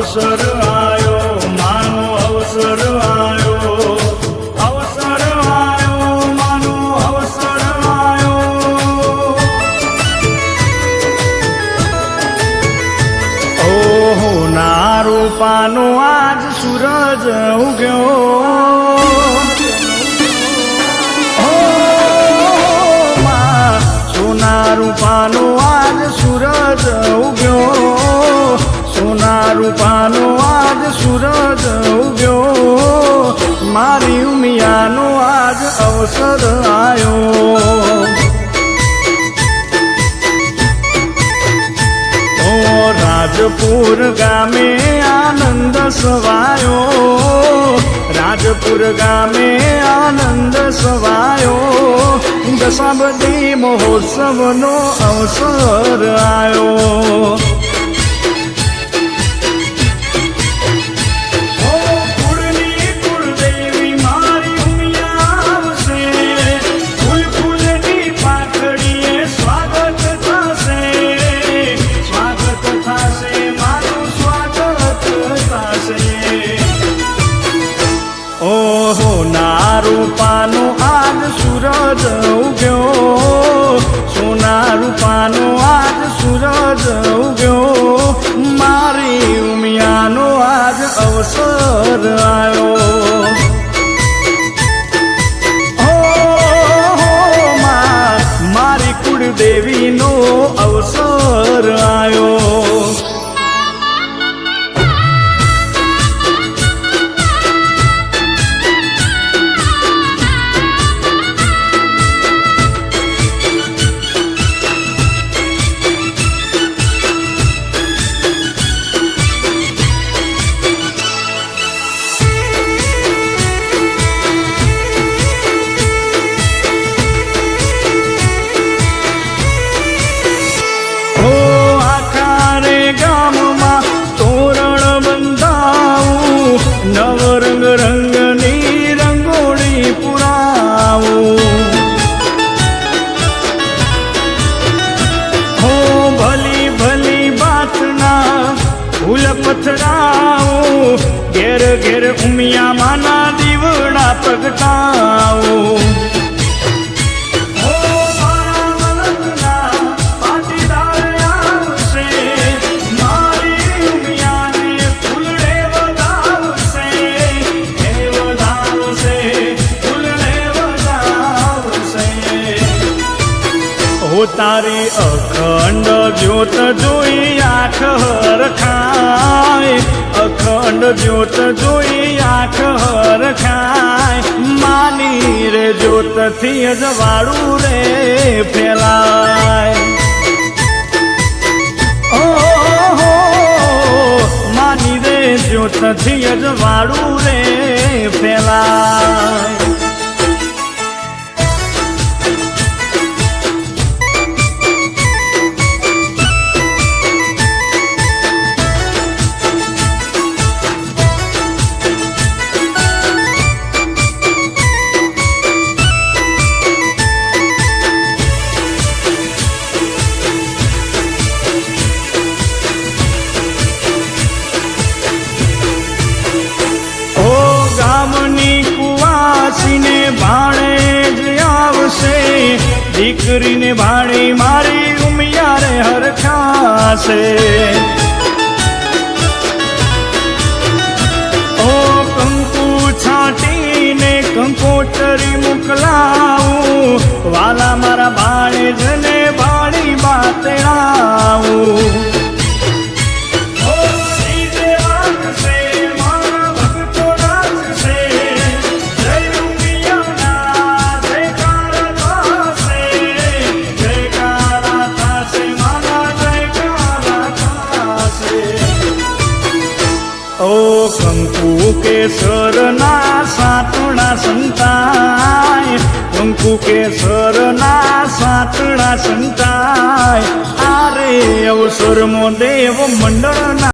અવસર આયો, માનો અવસર આયો, અવસર આયો, માનો અવસર આયો. ઓહો ના રૂપાનો આજ સૂરજ ઉગ્યો, સોના રૂપાનો આજ સૂરજ ઉગ્યો, સોના રૂપાનો આજ સૂરજ ઉગ્યો, મારી ઉમિયાનો આજ અવસર આયો. ઓ રાજપુર ગામે આનંદ સવાયો, રાજપુર ગામે આનંદ સવાયો, દશાબદી મહોત્સવનો અવસર આયો. ઓહો ના રૂપાનો આજ સૂરજ ઉગ્યો, સોના રૂપાનો આજ સૂરજ ઉગ્યો, મારી ઉમિયાનો આજ અવસર આયો. મારી કુળદેવીનો અવસર આયો. નવરંગ રંગની રંગોળી પુરાવું, હો ભલી ભલી બાતના ફૂલ પથરાવું, ઘેર ઘેર ઉમિયા માના દીવડા પ્રગટાવું. તારી અખંડ જ્યોત જોઈ આંખ હરખાય, અખંડ જ્યોત જોઈ આંખ હરખાય, માની રે જ્યોતથી અજવાળું રે ફેલાય. ઓહો માની રે જ્યોતથી અજવાળું રે ફેલાય. દીકરીને ભાણી મારી ઉમિયારે હરખાશે. ઓ કંકુ છાંટીને કંકોટરી મોકલાવું, વાલા મારા ભાણેજને ભાણી બાતણાવું. ઓ કંકુ કેસરના સાતણા સંતાય, કંકુ કેસરના સાતણા સંતાય, આરે અવસરમાં દેવ મંડળના